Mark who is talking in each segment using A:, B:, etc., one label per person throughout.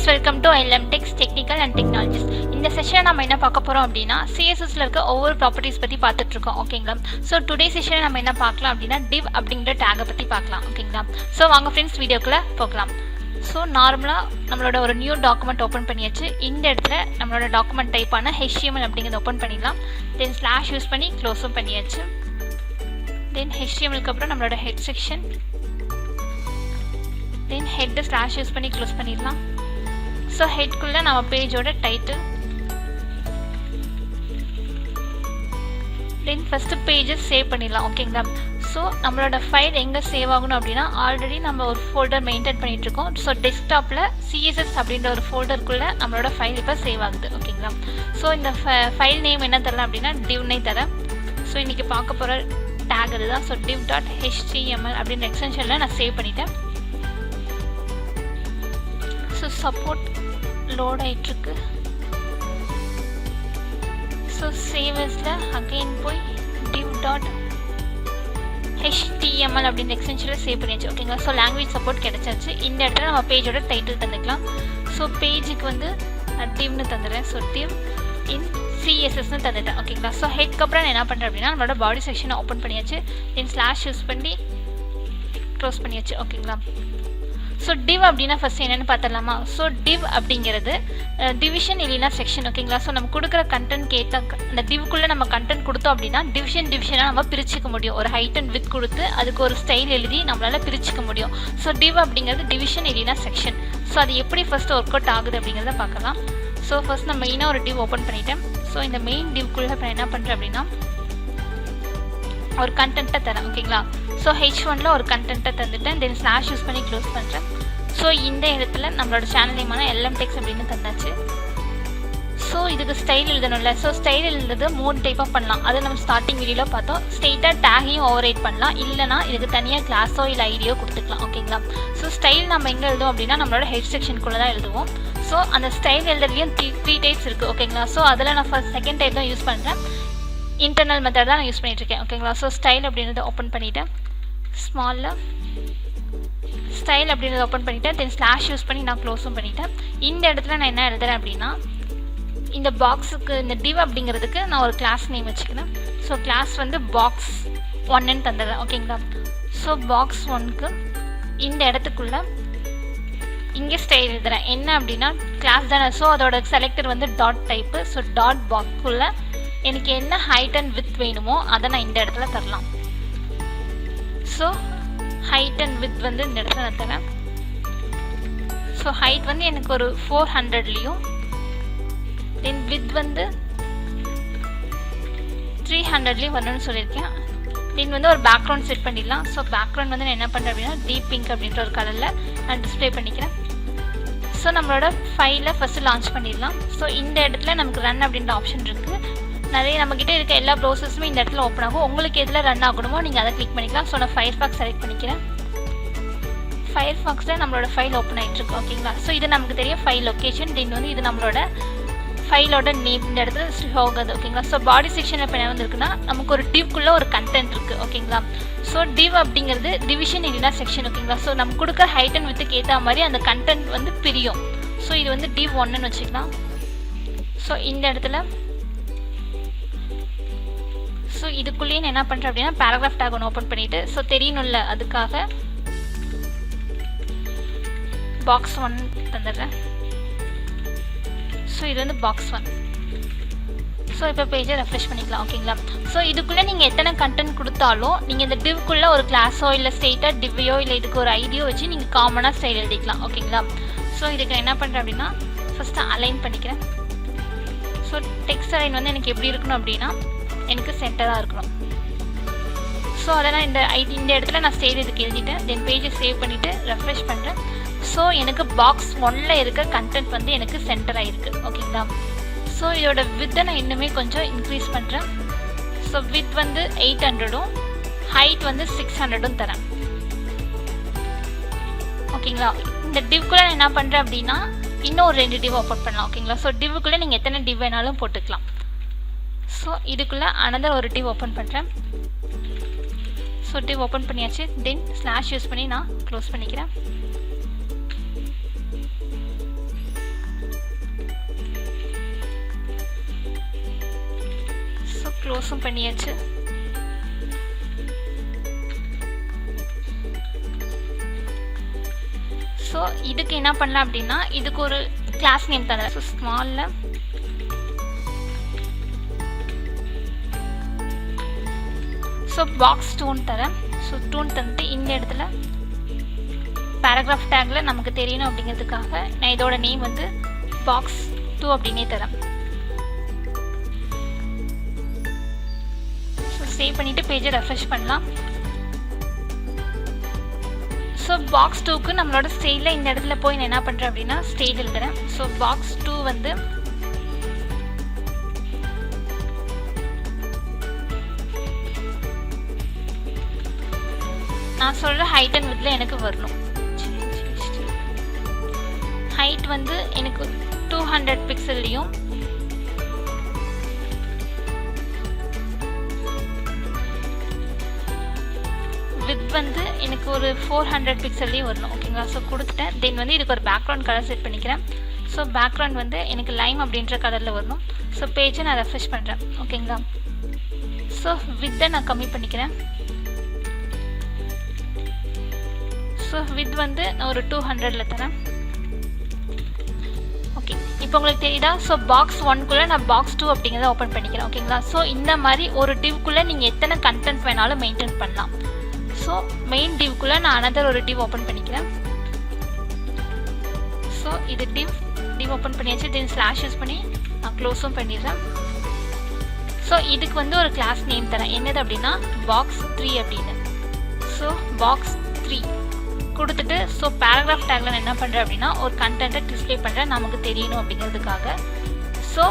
A: welcome to LMTech's Technical and Technologies. இந்த session நம்ம என்ன பார்க்க போறோம் அப்படினா CSSல இருக்க ஒவ்வொரு ப்ராப்பர்ட்டீஸ் பத்தி பார்த்துட்டு இருக்கோம். ஓகேங்களா? சோ டுடே செஷன்ல நம்ம என்ன பார்க்கலாம் அப்படினா div அப்படிங்கற டாக பத்தி பார்க்கலாம். ஓகேங்களா? சோ வாங்க फ्रेंड्स வீடியோக்குள்ள போகலாம். சோ நார்மலா நம்மளோட ஒரு நியூ டாக்குமெண்ட் ஓபன் பண்ணியாச்சு. இந்த இடத்துல நம்மளோட டாக்குமெண்ட் டைப்பான HTML அப்படிங்கறத ஓபன் பண்ணிடலாம். தென் ஸ்லாஷ் யூஸ் பண்ணி க்ளோஸும் பண்ணியாச்சு. தென் HTML க்கு அப்புறம் நம்மளோட head section then head slash use பண்ணி க்ளோஸ் பண்ணிடலாம். ஸோ ஹெட்குள்ள நம்ம பேஜோட டைட்டில் தென் ஃபர்ஸ்ட் பேஜை சேவ் பண்ணிடலாம். ஓகேங்களா? ஸோ நம்மளோட ஃபைல் எங்கே சேவ் ஆகணும் அப்படின்னா ஆல்ரெடி நம்ம ஒரு ஃபோல்டர் மெயின்டைன் பண்ணிட்டு இருக்கோம். ஸோ டெஸ்க்டாப்பில் CSS அப்படின்ற ஒரு ஃபோல்டருக்குள்ளே நம்மளோட ஃபைல் இப்போ சேவ் ஆகுது. ஓகேங்களா? ஸோ இந்த ஃபைல் நேம் என்ன தரலாம் அப்படின்னா divனே தரேன். ஸோ இன்றைக்கி பார்க்க போகிற டேக் அதுதான். ஸோ div.html அப்படின்ற எக்ஸ்டென்ஷனில் நான் சேவ் பண்ணிட்டேன். ஸோ சப்போர்ட் லோட் ஆகிட்டுருக்கு. ஸோ சேவஸில் அகெயின் போய் div.html அப்படின்ற எக்ஸ்டென்ஷனில் சேவ் பண்ணியாச்சு. ஓகேங்களா? ஸோ லாங்குவேஜ் சப்போர்ட் கிடச்சாச்சு. இந்த இடத்துல நம்ம பேஜோட டைட்டில் தந்துக்கலாம். ஸோ பேஜுக்கு வந்து divனு தந்துடுறேன். So div in CSSன்னு தந்துட்டேன். ஓகேங்களா? ஸோ ஹெட்க்கு அப்புறம் நான் என்ன பண்ணுறேன் அப்படின்னா நம்மளோட பாடி செக்ஷனை ஓப்பன் பண்ணியாச்சு. தென் ஸ்லாஷ் யூஸ் பண்ணி க்ளோஸ் பண்ணியாச்சு. ஓகேங்களா? ஸோ div அப்படின்னா ஃபஸ்ட் என்னென்னு பார்த்துடலாமா? ஸோ div அப்படிங்கிறது டிவிஷன் இல்லைன்னா செக்ஷன். ஓகேங்களா? ஸோ நம்ம கொடுக்குற கண்டென்ட் கேட்ட அந்த divக்குள்ளே நம்ம கண்டென்ட் கொடுத்தோம் அப்படின்னா டிவிஷனாக நம்ம பிரிச்சுக்க முடியும். ஒரு ஹைட் அண்ட் வித் கொடுத்து அதுக்கு ஒரு ஸ்டைல் எழுதி நம்மளால் பிரிச்சுக்க முடியும். ஸோ div அப்படிங்கிறது டிவிஷன் இல்லைன்னா செக்ஷன். ஸோ அது எப்படி ஃபஸ்ட்டு ஒர்க் அவுட் ஆகுது அப்படிங்கிறத பார்க்கலாம். ஸோ ஃபஸ்ட் நான் மெயினாக ஒரு div ஓப்பன் பண்ணிட்டேன். ஸோ இந்த மெயின் divக்குள்ளே இப்போ என்ன பண்ணுறேன் அப்படின்னா ஒரு கண்டென்ட்டை தரேன். ஓகேங்களா? ஸோ H1ல் ஒரு கண்டென்ட்டை தந்துட்டேன். தென் ஸ்லாஷ் யூஸ் பண்ணி க்ளோஸ் பண்ணுறேன். ஸோ இந்த இடத்துல நம்மளோட சேனல் நேமான LMTech அப்படின்னு தந்தாச்சு. ஸோ இதுக்கு ஸ்டைல் எழுதணும்ல. ஸோ ஸ்டைல் எழுதுறது 3 டைப்பாக பண்ணலாம். அதை நம்ம ஸ்டார்டிங் வீடியோவில் பார்த்தோம். ஸ்ட்ரெயிட்டாக டேகையும் ஓவர்ரைட் பண்ணலாம். இல்லைனா இதுக்கு தனியாக கிளாஸோ இல்லை ஐடியோ கொடுத்துக்கலாம். ஓகேங்களா? ஸோ ஸ்டைல் நம்ம எங்கே எழுதுவோம் அப்படின்னா நம்மளோட ஹெட் செக்ஷனுக்குள்ளே தான் எழுதுவோம். ஸோ அந்த ஸ்டைல் எழுதுறதுலையும் 3 டைப்ஸ் இருக்குது. ஓகேங்களா? ஸோ அதில் நான் செகண்ட் டைப் தான் யூஸ் பண்ணுறேன். இன்டர்னல் மெத்தட் தான் நான் யூஸ் பண்ணிட்டுருக்கேன். ஓகேங்களா? ஸோ ஸ்டைல் அப்படின்றத ஓப்பன் பண்ணிவிட்டேன். ஸ்மாலில் ஸ்டைல் அப்படின்றத ஓப்பன் பண்ணிவிட்டேன். தென் ஸ்லாஷ் யூஸ் பண்ணி நான் க்ளோஸும் பண்ணிவிட்டேன். இந்த இடத்துல நான் என்ன எழுதுறேன் அப்படின்னா இந்த பாக்ஸுக்கு இந்த div அப்படிங்கிறதுக்கு நான் ஒரு கிளாஸ் நேம் வச்சுக்கிறேன். ஸோ கிளாஸ் வந்து பாக்ஸ் 1ன்னு தந்துடுறேன். ஓகேங்களா? ஸோ பாக்ஸ் 1க்கு இந்த இடத்துக்குள்ளே இங்கே ஸ்டைல் எழுதுறேன். என்ன அப்படின்னா கிளாஸ் தானே. ஸோ அதோட செலக்டர் வந்து டாட் டைப்பு. ஸோ டாட் பாக்ஸ்க்குள்ளே எனக்கு என்ன ஹைட் அண்ட் வித் வேணுமோ அதை நான் இந்த இடத்துல தரலாம். ஸோ ஹைட் அண்ட் வித் வந்து இந்த இடத்துல நான் தரேன். ஸோ ஹைட் வந்து எனக்கு ஒரு 400லேயும் தென் வித் வந்து 300லேயும் வரணும்னு சொல்லியிருக்கேன். தென் வந்து ஒரு பேக்ரவுண்ட் செட் பண்ணிடலாம். ஸோ பேக்ரவுண்ட் வந்து நான் என்ன பண்ணுறேன் அப்படின்னா டீப் பிங்க் அப்படின்ற ஒரு கலரில் நான் டிஸ்பிளே பண்ணிக்கிறேன். ஸோ நம்மளோட ஃபைலை ஃபஸ்ட்டு லான்ச் பண்ணிடலாம். ஸோ இந்த இடத்துல நமக்கு ரன் அப்படின்ற ஆப்ஷன் இருக்குது. நிறைய நம்மக்கிட்ட இருக்க எல்லா ப்ரௌசர்ஸுமே இந்த இடத்துல ஓப்பன் ஆகும். உங்களுக்கு எதில் ரன் ஆகணுமோ நீங்கள் அதை கிளிக் பண்ணிக்கலாம். ஸோ நான் ஃபயர்ஃபாக்ஸ் செலக்ட் பண்ணிக்கிறேன். ஃபயர்ஃபாக்ஸில் நம்மளோட ஃபைல் ஓப்பன் ஆகிட்டுருக்கு. ஓகேங்களா? ஸோ இது நமக்கு தெரியும் ஃபைல் லொக்கேஷன். தென் வந்து இது நம்மளோட ஃபைலோட நேம் இந்த இடத்துல ஷோ ஆகுது. ஓகேங்களா? ஸோ பாடி செக்ஷன் இப்போ என்ன வந்துருக்குன்னா நமக்கு ஒரு divக்குள்ளே ஒரு கண்டென்ட் இருக்குது. ஓகேங்களா? ஸோ div அப்படிங்கிறது டிவிஷன் இல்லைனா செக்ஷன். ஓகேங்களா? ஸோ நம்ம கொடுக்குற ஹைட் அண்ட் வித்துக்கு ஏற்ற மாதிரி அந்த கண்டென்ட் வந்து பிரியும். ஸோ இது வந்து div 1ன்னு வச்சுக்கலாம். ஸோ இந்த இடத்துல ஸோ இதுக்குள்ளேயே நான் என்ன பண்ணுறேன் அப்படின்னா பேராகிராஃப் டேக் ஒன்று ஓப்பன் பண்ணிவிட்டு ஸோ தெரியணும்ல அதுக்காக பாக்ஸ் 1 தந்துடுறேன். ஸோ இது வந்து பாக்ஸ் 1. ஸோ இப்போ பேஜை ரெஃப்ரெஷ் பண்ணிக்கலாம். ஓகேங்களா? ஸோ இதுக்குள்ளே நீங்கள் எத்தனை கண்டென்ட் கொடுத்தாலும் நீங்கள் இந்த divக்குள்ளே ஒரு கிளாஸோ இல்லை ஸ்ட்ரெயிட்டாக divயோ இல்லை இதுக்கு ஒரு ஐடியோ வச்சு நீங்கள் காமனாக ஸ்டைல் எழுதிக்கலாம். ஓகேங்களா? ஸோ இதுக்கு நான் என்ன பண்ணுறேன் அப்படின்னா ஃபஸ்ட்டு அலைன் பண்ணிக்கிறேன். ஸோ டெக்ஸ்ட் அலைன் வந்து எனக்கு எப்படி இருக்கணும் அப்படின்னா எனக்கு சென்டராக இருக்கணும். ஸோ அதை நான் இந்த இடத்துல நான் ஸ்டைல் இதுக்கு எழுதிட்டேன். தென் பேஜை சேவ் பண்ணிவிட்டு ரெஃப்ரெஷ் பண்ணுறேன். ஸோ எனக்கு பாக்ஸ் 1ல் இருக்க கண்டென்ட் வந்து எனக்கு சென்டராக இருக்குது. ஓகேங்களா? ஸோ இதோட வித்தை நான் இன்னுமே கொஞ்சம் இன்க்ரீஸ் பண்ணுறேன். ஸோ வித் வந்து 800ம் ஹைட் வந்து 600ம் தரேன். ஓகேங்களா? இந்த divக்குள்ளே நான் என்ன பண்ணுறேன் அப்படின்னா இன்னும் ஒரு 2 div ஓப்பன் பண்ணலாம். ஓகேங்களா? ஸோ divக்குள்ளே நீங்கள் எத்தனை div வேணாலும் போட்டுக்கலாம். ஸோ இதுக்குள்ளே another ஒரு div ஓப்பன் பண்ணுறேன். ஸோ div ஓப்பன் பண்ணியாச்சு. தென் ஸ்லாஷ் யூஸ் பண்ணி நான் க்ளோஸ் பண்ணிக்கிறேன். க்ளோஸும் பண்ணியாச்சு. ஸோ இதுக்கு என்ன பண்ணலாம் அப்படின்னா இதுக்கு ஒரு கிளாஸ் நேம் தரேன். ஸோ ஸ்மாலில் ஸோ பாக்ஸ் 2 தரேன். ஸோ 2 தந்துட்டு இந்த இடத்துல பேராகிராஃப் டேக்ல நமக்கு தெரியணும் அப்படிங்கிறதுக்காக நான் இதோட நேம் வந்து பாக்ஸ் 2 அப்படின்னே தரேன். ஸோ சேவ் பண்ணிட்டு பேஜை ரெஃப்ரெஷ் பண்ணலாம். ஸோ பாக்ஸ் 2க்கு நம்மளோட ஸ்டைலில் இந்த இடத்துல போய் நான் என்ன பண்ணுறேன் அப்படின்னா ஸ்டைல் எழுதுறேன். ஸோ பாக்ஸ் 2 வந்து நான் சொல்கிற ஹைட் அண்ட் வித்தில் எனக்கு வரணும். ஹைட் வந்து எனக்கு 200 பிக்சல்லையும் வித் வந்து எனக்கு ஒரு 400 பிக்சல்லையும் வரணும். ஓகேங்களா? ஸோ கொடுத்துட்டேன். தென் வந்து இதுக்கு ஒரு பேக்ரவுண்ட் கலர் செட் பண்ணிக்கிறேன். ஸோ பேக்ரவுண்ட் வந்து எனக்கு லைம் அப்படின்ற கலரில் வரணும். ஸோ பேஜை நான் ரெஃப்ரெஷ் பண்ணுறேன். ஓகேங்களா? ஸோ வித்தை நான் கம்மி பண்ணிக்கிறேன். ஸோ வித் வந்து நான் ஒரு 200ல் தரேன். ஓகே, இப்போ உங்களுக்கு தெரியுதா? ஸோ பாக்ஸ் 1குள்ளே நான் பாக்ஸ் 2 அப்படிங்கிறத ஓப்பன் பண்ணிக்கிறேன். ஓகேங்களா? ஸோ இந்த மாதிரி ஒரு டிவ்க்குள்ளே நீங்கள் எத்தனை கண்டென்ட் வேணாலும் மெயின்டைன் பண்ணலாம். ஸோ மெயின் டிவ்க்குள்ளே நான் அனதர் ஒரு டிவ் ஓப்பன் பண்ணிக்கிறேன். ஸோ இது டிவ் ஓப்பன் பண்ணியாச்சு. தென் ஸ்லாஷ் யூஸ் பண்ணி நான் க்ளோஸும் பண்ணிடுறேன். ஸோ இதுக்கு வந்து ஒரு கிளாஸ் நேம் தரேன். என்னது அப்படின்னா பாக்ஸ் 3 அப்படின்னு. ஸோ பாக்ஸ் 3 கொடுத்துட்டு ஸோ பேராகிராஃப் டேக்ல நான் என்ன பண்ணுறேன் அப்படின்னா ஒரு கண்டென்ட்டை டிஸ்பிளே பண்ணுறேன் நமக்கு தெரியணும் அப்படிங்கிறதுக்காக. ஸோ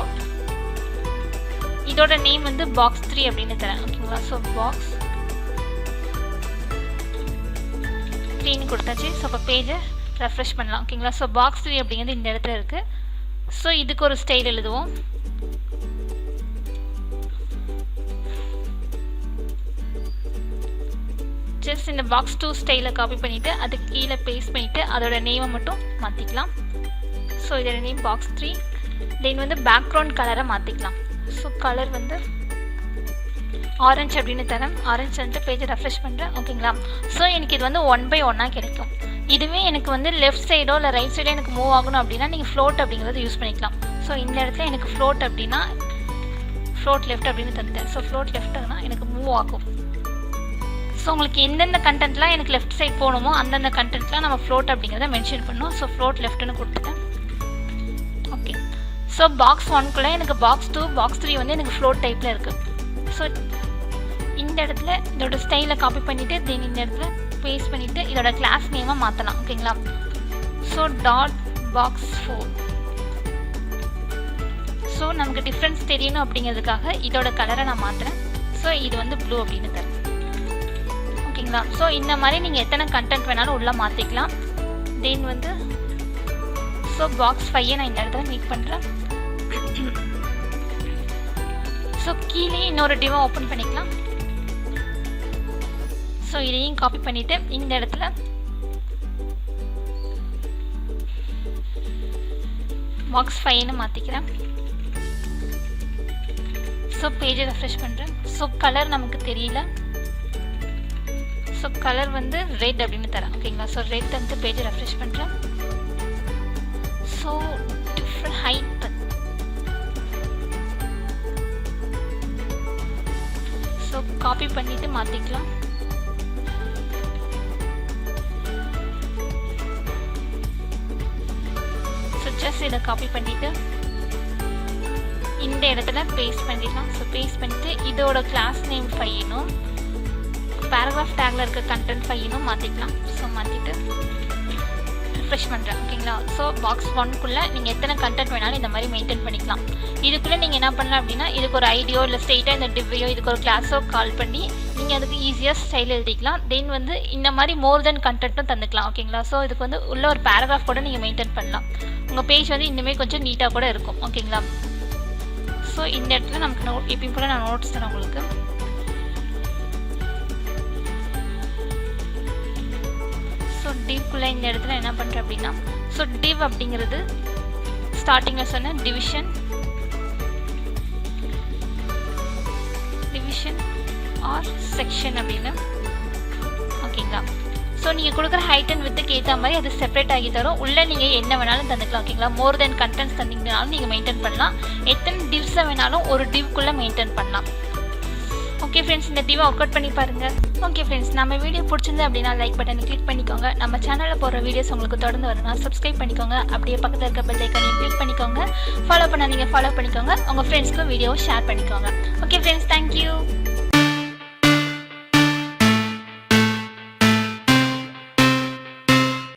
A: இதோட நேம் வந்து பாக்ஸ் 3 அப்படின்னு தரேன். ஓகேங்களா? ஸோ பாக்ஸ் 3ன்னு கொடுத்தாச்சு. ஸோ இப்போ பேஜை ரெஃப்ரெஷ் பண்ணலாம். ஓகேங்களா? ஸோ பாக்ஸ் 3 அப்படிங்கிறது இந்த இடத்துல இருக்குது. ஸோ இதுக்கு ஒரு ஸ்டைல் எழுதுவோம். ஜஸ்ட் இந்த பாக்ஸ் 2 ஸ்டைலை காப்பி பண்ணிவிட்டு அதுக்கு கீழே பேஸ்ட் பண்ணிவிட்டு அதோட நேமை மட்டும் மாற்றிக்கலாம். ஸோ இதோட நேம் பாக்ஸ் 3. தென் வந்து பேக்ரவுண்ட் கலரை மாற்றிக்கலாம். ஸோ கலர் வந்து ஆரஞ்சு அப்படின்னு தரேன். ஆரஞ்சு வந்துட்டு பேஜை ரெஃப்ரெஷ் பண்ணுறேன். ஓகேங்களா? ஸோ எனக்கு இது வந்து 1 by 1 கிடைக்கும். இதுவே எனக்கு வந்து லெஃப்ட் சைடோ இல்லை ரைட் சைடோ எனக்கு மூவ் ஆகணும் அப்படின்னா நீங்கள் ஃப்ளோட் அப்படிங்கிறத யூஸ் பண்ணிக்கலாம். ஸோ இந்த இடத்துல எனக்கு ஃப்ளோட் அப்படின்னா ஃப்ளோட் லெஃப்ட் அப்படின்னு தந்துட்டேன். ஸோ ஃப்ளோட் லெஃப்ட்னா எனக்கு மூவ் ஆகும். ஸோ உங்களுக்கு எந்தெந்த கண்டென்ட்லாம் எனக்கு லெஃப்ட் சைட் போகணுமோ அந்தந்த கண்டென்ட்லாம் நம்ம ஃப்ளோட் அப்படிங்கிறத மென்ஷன் பண்ணணும். ஸோ ஃப்ளோட் லெஃப்ட்னு கொடுத்துட்டேன். ஓகே, ஸோ பாக்ஸ் 1குள்ளே எனக்கு பாக்ஸ் 2 பாக்ஸ் 3 வந்து எனக்கு ஃப்ளோட் டைப்பில் இருக்குது. ஸோ இந்த இடத்துல இதோட ஸ்டைலை காப்பி பண்ணிவிட்டு தென் இந்த இடத்துல பேஸ்ட் பண்ணிவிட்டு இதோட கிளாஸ் நேமாக மாற்றலாம். ஓகேங்களா? So dot box 4. ஸோ நமக்கு டிஃப்ரென்ஸ் தெரியணும் அப்படிங்கிறதுக்காக இதோட கலரை நான் மாற்றுறேன். ஸோ இது வந்து ப்ளூ அப்படின்னு தரேன். ஓகேங்களா? ஸோ இந்த மாதிரி நீங்கள் எத்தனை கண்டென்ட் வேணாலும் உள்ளே மாற்றிக்கலாம். தென் வந்து ஸோ பாக்ஸ் 5 நான் இந்த இடத்துல மேக் பண்ணுறேன். ஸோ கீழே இன்னொரு டிவை ஓப்பன் பண்ணிக்கலாம். ஸோ இதையும் காப்பி பண்ணிவிட்டு இந்த இடத்துல பாக்ஸ் 5ன்னு மாற்றிக்கிறேன். ஸோ பேஜை ரெஃப்ரெஷ் பண்ணுறேன். ஸோ கலர் நமக்கு தெரியல. ஸோ கலர் வந்து ரெட் அப்படின்னு தரேன். ஓகேங்களா? ஸோ ரெட் வந்து பேஜை ரெஃப்ரெஷ் பண்ணுறேன். So different height so copy பண்ணிவிட்டு மாற்றிக்கலாம். ஸோ ஜஸ்ட் இதை காப்பி பண்ணிவிட்டு இந்த இடத்துல பேஸ்ட் பண்ணிடலாம். ஸோ பேஸ்ட் பண்ணிவிட்டு இதோட கிளாஸ் நேம் 5னும் பேராகிராஃப் டேக்ல இருக்க கண்டென்ட் 5னும் மாற்றிக்கலாம். ஸோ மாற்றிட்டு ரெஃப்ரெஷ் பண்ணுறேன். ஓகேங்களா? ஸோ பாக்ஸ் 1குள்ளே நீங்கள் எத்தனை கண்டென்ட் வேணாலும் இந்த மாதிரி மெயின்டைன் பண்ணிக்கலாம். இதுக்குள்ளே நீங்கள் என்ன பண்ணலாம் அப்படின்னா இதுக்கு ஒரு ஐடியோ இல்லை ஸ்ட்ரெயிட்டாக இந்த டிவ்வையோ இதுக்கு ஒரு கிளாஸோ கால் பண்ணி நீங்கள் அதுக்கு ஈஸியாக ஸ்டைல் எழுதிக்கலாம். தென் வந்து இந்த மாதிரி மோர் தென் கண்டென்ட்டும் தந்துக்கலாம். ஓகேங்களா? ஸோ இதுக்கு வந்து உள்ள ஒரு பேராகிராஃப் கூட நீங்கள் மெயின்டைன் பண்ணலாம். உங்கள் பேஜ் வந்து இன்னுமே கொஞ்சம் நீட்டாக கூட இருக்கும். ஓகேங்களா? ஸோ இந்த இடத்துல நமக்கு எப்பயும் போல் நான் நோட்ஸ் தரேன் உங்களுக்கு. ஸோ டிவ்க்குள்ளே இந்த இடத்துல என்ன பண்ணுறேன் அப்படின்னா ஸோ டிவ் அப்படிங்கிறது ஸ்டார்டிங்கில் சொன்ன டிவிஷன் செக்ஷன் ஆர் செக்ஷன் அப்படின்னு. ஓகேங்களா. ஸோ நீங்கள் கொடுக்குற ஹைட் அண்ட் வித்துக்கு ஏற்ற மாதிரி அது செப்பரேட் ஆகி தரும். உள்ளே நீங்கள் என்ன வேணாலும் தந்துக்கலாம். ஓகேங்களா. மோர் தென் கண்டென்ட்ஸ் தந்தீங்கனாலும் நீங்கள் மெயின்டைன் பண்ணலாம். எத்தனை டிவ்ஸை வேணாலும் ஒரு டிவ்க்குள்ளே மெயின்டைன் பண்ணலாம். ஓகே ஃப்ரெண்ட்ஸ், இந்த டிவை ஒர்க் அவுட் பண்ணி பாருங்கள். ஓகே ஃப்ரெண்ட்ஸ், நம்ம வீடியோ பிடிச்சிருந்து அப்படின்னா லைக் பட்டனை கிளிக் பண்ணிக்கோங்க. நம்ம சேனலில் போகிற வீடியோஸ் உங்களுக்கு தொடர்ந்து வரணும்னா சப்ஸ்கிரைப் பண்ணிக்கோங்க. அப்படியே பக்கத்தில் இருக்க பெல் ஐக்கானையும் கிளிக் பண்ணிக்கோங்க. ஃபாலோ பண்ண நீங்கள் ஃபாலோ பண்ணிக்கோங்க. உங்கள் ஃப்ரெண்ட்ஸ்க்கும் வீடியோவை ஷேர் பண்ணிக்கோங்க. Okay friends, thank you.